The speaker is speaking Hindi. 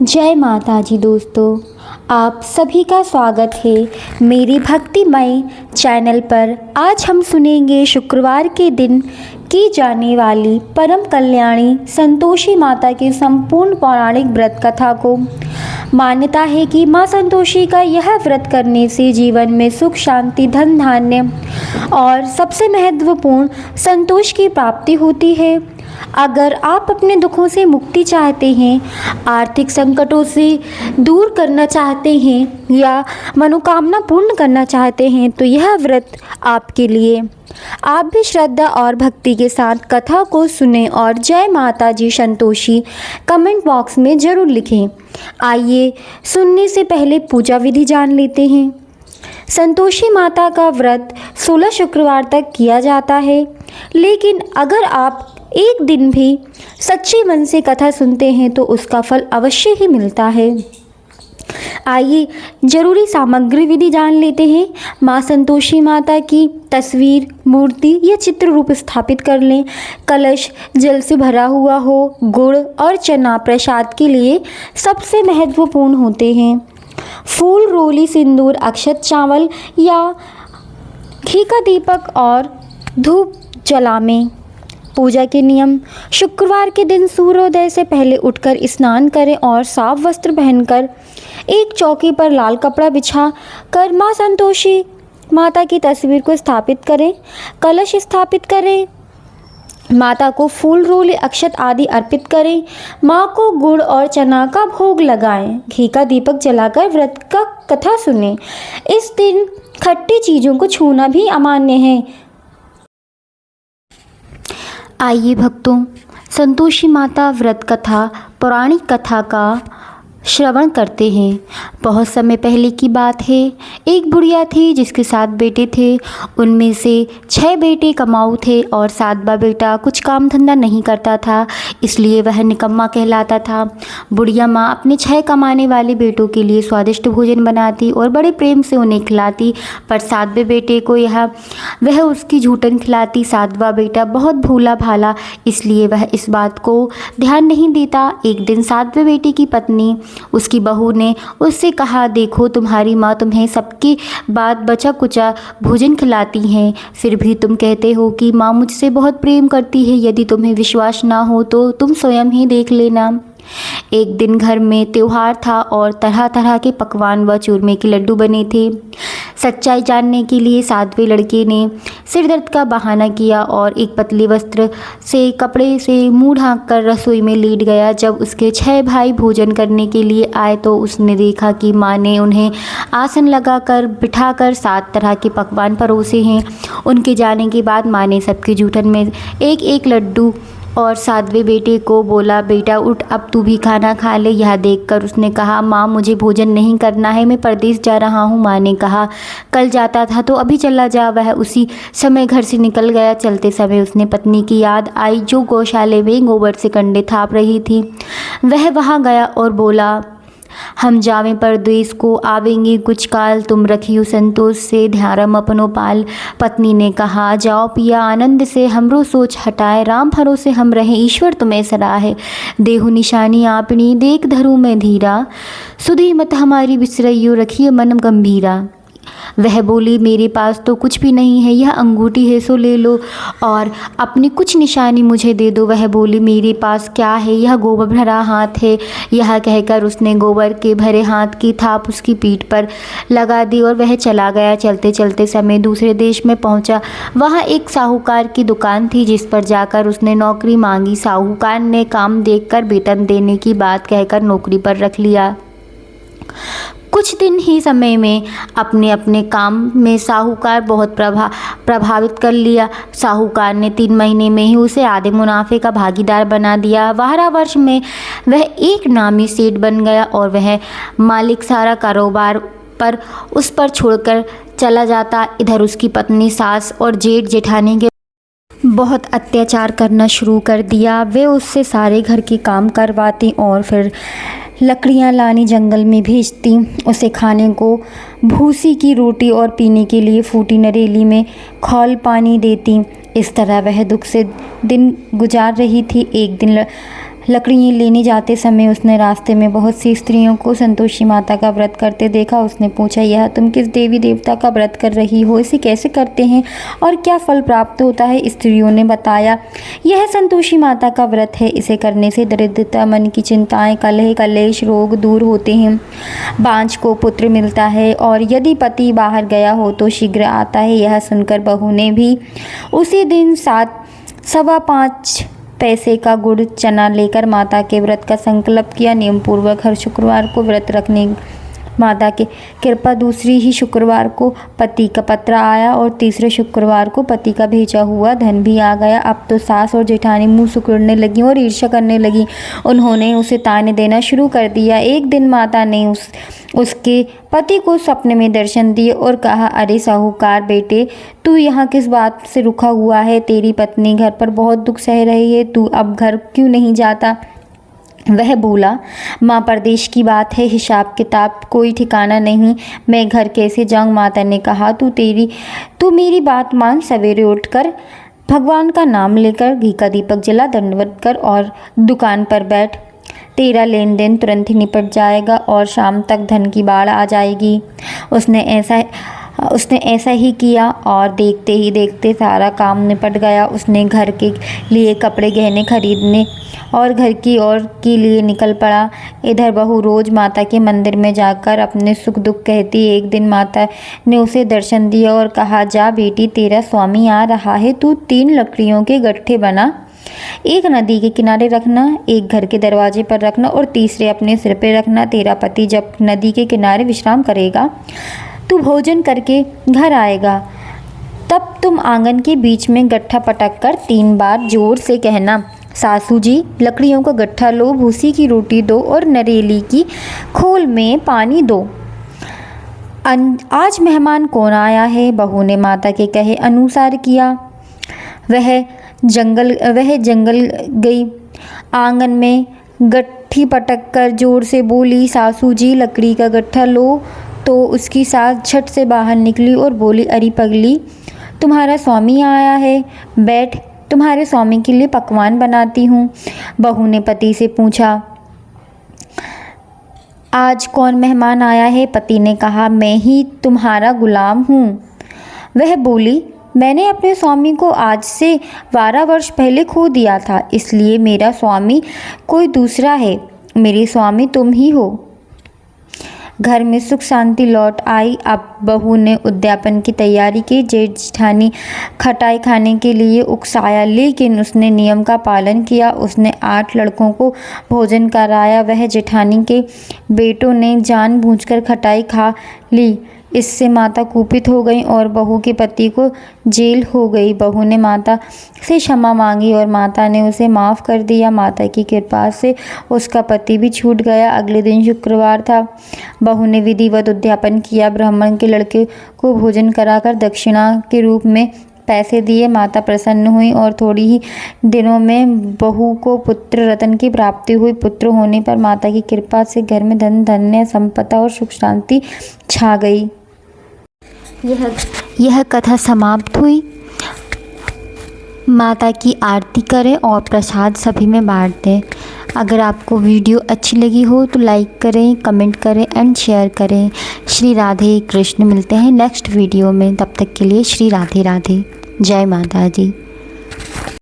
जय माता जी दोस्तों, आप सभी का स्वागत है मेरी भक्तिमय चैनल पर। आज हम सुनेंगे शुक्रवार के दिन की जाने वाली परम कल्याणी संतोषी माता की संपूर्ण पौराणिक व्रत कथा को। मान्यता है कि माँ संतोषी का यह व्रत करने से जीवन में सुख, शांति, धन धान्य और सबसे महत्वपूर्ण संतोष की प्राप्ति होती है। अगर आप अपने दुखों से मुक्ति चाहते हैं, आर्थिक संकटों से दूर करना चाहते हैं या मनोकामना पूर्ण करना चाहते हैं तो यह व्रत आपके लिए। आप भी श्रद्धा और भक्ति के साथ कथा को सुनें और जय माता जी संतोषी कमेंट बॉक्स में ज़रूर लिखें। आइए सुनने से पहले पूजा विधि जान लेते हैं। संतोषी माता का व्रत 16 शुक्रवार तक किया जाता है, लेकिन अगर आप एक दिन भी सच्चे मन से कथा सुनते हैं तो उसका फल अवश्य ही मिलता है। आइए जरूरी सामग्री विधि जान लेते हैं। माँ संतोषी माता की तस्वीर, मूर्ति या चित्र रूप स्थापित कर लें। कलश जल से भरा हुआ हो। गुड़ और चना प्रसाद के लिए सबसे महत्वपूर्ण होते हैं। फूल, रोली, सिंदूर, अक्षत, चावल या घी का दीपक और धूप जलाएं। पूजा के नियम। शुक्रवार के दिन सूर्योदय से पहले उठकर स्नान करें और साफ वस्त्र पहनकर एक चौकी पर लाल कपड़ा बिछा कर माँ संतोषी माता की तस्वीर को स्थापित करें। कलश स्थापित करें। माता को फूल, रोली, अक्षत आदि अर्पित करें। माँ को गुड़ और चना का भोग लगाएं। घी का दीपक जलाकर व्रत का कथा सुनें। इस दिन खट्टी चीज़ों को छूना भी अमान्य है। आइए भक्तों, संतोषी माता व्रत कथा पौराणिक कथा का श्रवण करते हैं। बहुत समय पहले की बात है। एक बुढ़िया थी जिसके 7 बेटे थे। उनमें से 6 बेटे कमाऊ थे और 7वां बेटा कुछ काम धंधा नहीं करता था, इसलिए वह निकम्मा कहलाता था। बुढ़िया माँ अपने 6 कमाने वाले बेटों के लिए स्वादिष्ट भोजन बनाती और बड़े प्रेम से उन्हें खिलाती, पर 7वें बेटे को वह उसकी झूठन खिलाती। 7वां बेटा बहुत भोला भाला, इसलिए वह इस बात को ध्यान नहीं देता। एक दिन 7वें बेटे की पत्नी, उसकी बहू ने उससे कहा, देखो तुम्हारी माँ तुम्हें सबके बाद बचा कुचा भोजन खिलाती हैं, फिर भी तुम कहते हो कि माँ मुझसे बहुत प्रेम करती है। यदि तुम्हें विश्वास ना हो तो तुम स्वयं ही देख लेना। एक दिन घर में त्योहार था और तरह तरह के पकवान व चूरमे के लड्डू बने थे। सच्चाई जानने के लिए 7वें लड़के ने सिर दर्द का बहाना किया और एक पतले वस्त्र से कपड़े से मुंह ढाँक कर रसोई में लेट गया। जब उसके 6 भाई भोजन करने के लिए आए तो उसने देखा कि माँ ने उन्हें आसन लगाकर बिठाकर 7 तरह के पकवान परोसे हैं। उनके जाने के बाद माँ ने सबके जूठन में एक एक लड्डू और 7वें बेटे को बोला, बेटा उठ, अब तू भी खाना खा ले। यह देखकर उसने कहा, माँ मुझे भोजन नहीं करना है, मैं परदेश जा रहा हूँ। माँ ने कहा, कल जाता था तो अभी चला जा। वह उसी समय घर से निकल गया। चलते समय उसने पत्नी की याद आई जो गौशाले में गोबर से कंडे थाप रही थी। वह वहाँ गया और बोला, हम जावें परदेस को आवेंगे कुछ काल, तुम रखियो संतोष से ध्यारम अपनो पाल। पत्नी ने कहा, जाओ पिया आनंद से, हमरो सोच हटाए, राम भरोसे हम रहे, ईश्वर तुम्हें सराहे। देहु निशानी आपनी, देख धरू में धीरा, सुधी मत हमारी बिसरइयो, रखिए मन गंभीरा। वह बोली, मेरे पास तो कुछ भी नहीं है, यह अंगूठी है सो ले लो और अपनी कुछ निशानी मुझे दे दो। वह बोली, मेरे पास क्या है, यह गोबर भरा हाथ है। यह कहकर उसने गोबर के भरे हाथ की थाप उसकी पीठ पर लगा दी और वह चला गया। चलते चलते समय दूसरे देश में पहुंचा। वहाँ एक साहूकार की दुकान थी जिस पर जाकर उसने नौकरी मांगी। साहूकार ने काम देखकर वेतन देने की बात कहकर नौकरी पर रख लिया। कुछ दिन ही समय में अपने अपने काम में साहूकार बहुत प्रभावित कर लिया। साहूकार ने 3 महीने में ही उसे आधे मुनाफे का भागीदार बना दिया। 12 वर्ष में वह एक नामी सेठ बन गया और वह मालिक सारा कारोबार पर उस पर छोड़कर चला जाता। इधर उसकी पत्नी, सास और जेठ जेठानी के बहुत अत्याचार करना शुरू कर दिया। वे उससे सारे घर के काम करवाती और फिर लकड़ियाँ लानी जंगल में भेजती। उसे खाने को भूसी की रोटी और पीने के लिए फूटी नरेली में खौल पानी देती। इस तरह वह दुख से दिन गुजार रही थी। एक दिन लकड़ियाँ लेने जाते समय उसने रास्ते में बहुत सी स्त्रियों को संतोषी माता का व्रत करते देखा। उसने पूछा, यह तुम किस देवी देवता का व्रत कर रही हो? इसे कैसे करते हैं और क्या फल प्राप्त होता है? स्त्रियों ने बताया, यह संतोषी माता का व्रत है। इसे करने से दरिद्रता, मन की चिंताएं, कलह कलेश, रोग दूर होते हैं। बांझ को पुत्र मिलता है और यदि पति बाहर गया हो तो शीघ्र आता है। यह सुनकर बहू ने भी उसी दिन 7.25 पैसे का गुड़ चना लेकर माता के व्रत का संकल्प किया। नियम पूर्वक हर शुक्रवार को व्रत रखने माता की कृपा। दूसरी ही शुक्रवार को पति का पत्र आया और तीसरे शुक्रवार को पति का भेजा हुआ धन भी आ गया। अब तो सास और जेठानी मुंह सुकुड़ने लगी और ईर्ष्या करने लगी। उन्होंने उसे ताने देना शुरू कर दिया। एक दिन माता ने उसके पति को सपने में दर्शन दिए और कहा, अरे साहूकार बेटे, तू यहाँ किस बात से रुका हुआ है? तेरी पत्नी घर पर बहुत दुख सह रही है, तू अब घर क्यों नहीं जाता? वह बोला, माँ, परदेश की बात है, हिसाब किताब कोई ठिकाना नहीं, मैं घर कैसे जाऊँ? माता ने कहा, तू मेरी बात मान। सवेरे उठकर भगवान का नाम लेकर घी का दीपक जला, दंडवत कर और दुकान पर बैठ। तेरा लेन देन तुरंत ही निपट जाएगा और शाम तक धन की बाढ़ आ जाएगी। उसने ऐसा ही किया और देखते ही देखते सारा काम निपट गया। उसने घर के लिए कपड़े गहने खरीदने और घर की ओर के लिए निकल पड़ा। इधर बहू रोज माता के मंदिर में जाकर अपने सुख दुख कहती। एक दिन माता ने उसे दर्शन दिया और कहा, जा बेटी, तेरा स्वामी आ रहा है, तू 3 लकड़ियों के गट्ठे बना, एक नदी के किनारे रखना, एक घर के दरवाजे पर रखना और तीसरे अपने सिर पे रखना। तेरा पति जब नदी के किनारे विश्राम करेगा, तू भोजन करके घर आएगा, तब तुम आंगन के बीच में गट्ठा पटक कर 3 बार जोर से कहना, सासू जी, लकड़ियों का गट्ठा लो, भूसी की रोटी दो और नरेली की खोल में पानी दो। आज मेहमान कौन आया है? बहू ने माता के कहे अनुसार किया। वह जंगल गई। आंगन में गट्ठी पटक कर जोर से बोली, सासू जी, लकड़ी का गट्ठा लो। तो उसकी सास झट से बाहर निकली और बोली, अरे पगली, तुम्हारा स्वामी आया है, बैठ, तुम्हारे स्वामी के लिए पकवान बनाती हूँ। बहू ने पति से पूछा, आज कौन मेहमान आया है? पति ने कहा, मैं ही तुम्हारा गुलाम हूँ। वह बोली, मैंने अपने स्वामी को आज से 12 वर्ष पहले खो दिया था, इसलिए मेरा स्वामी कोई दूसरा है, मेरी स्वामी तुम ही हो। घर में सुख शांति लौट आई। अब बहू ने उद्यापन की तैयारी की। जेठानी खटाई खाने के लिए उकसाया, लेकिन उसने नियम का पालन किया। उसने 8 लड़कों को भोजन कराया। वह जेठानी के बेटों ने जानबूझकर खटाई खा ली। इससे माता कुपित हो गई और बहू के पति को जेल हो गई। बहू ने माता से क्षमा मांगी और माता ने उसे माफ़ कर दिया। माता की कृपा से उसका पति भी छूट गया। अगले दिन शुक्रवार था। बहू ने विधिवत उद्यापन किया। ब्राह्मण के लड़के को भोजन कराकर दक्षिणा के रूप में पैसे दिए। माता प्रसन्न हुई और थोड़ी ही दिनों में बहू को पुत्र रत्न की प्राप्ति हुई। पुत्र होने पर माता की कृपा से घर में धन धान्य संपदा और सुख शांति छा गई। यह कथा समाप्त हुई। माता की आरती करें और प्रसाद सभी में बांट दें। अगर आपको वीडियो अच्छी लगी हो तो लाइक करें, कमेंट करें एंड शेयर करें। श्री राधे कृष्ण। मिलते हैं नेक्स्ट वीडियो में, तब तक के लिए श्री राधे राधे। जय माता दी।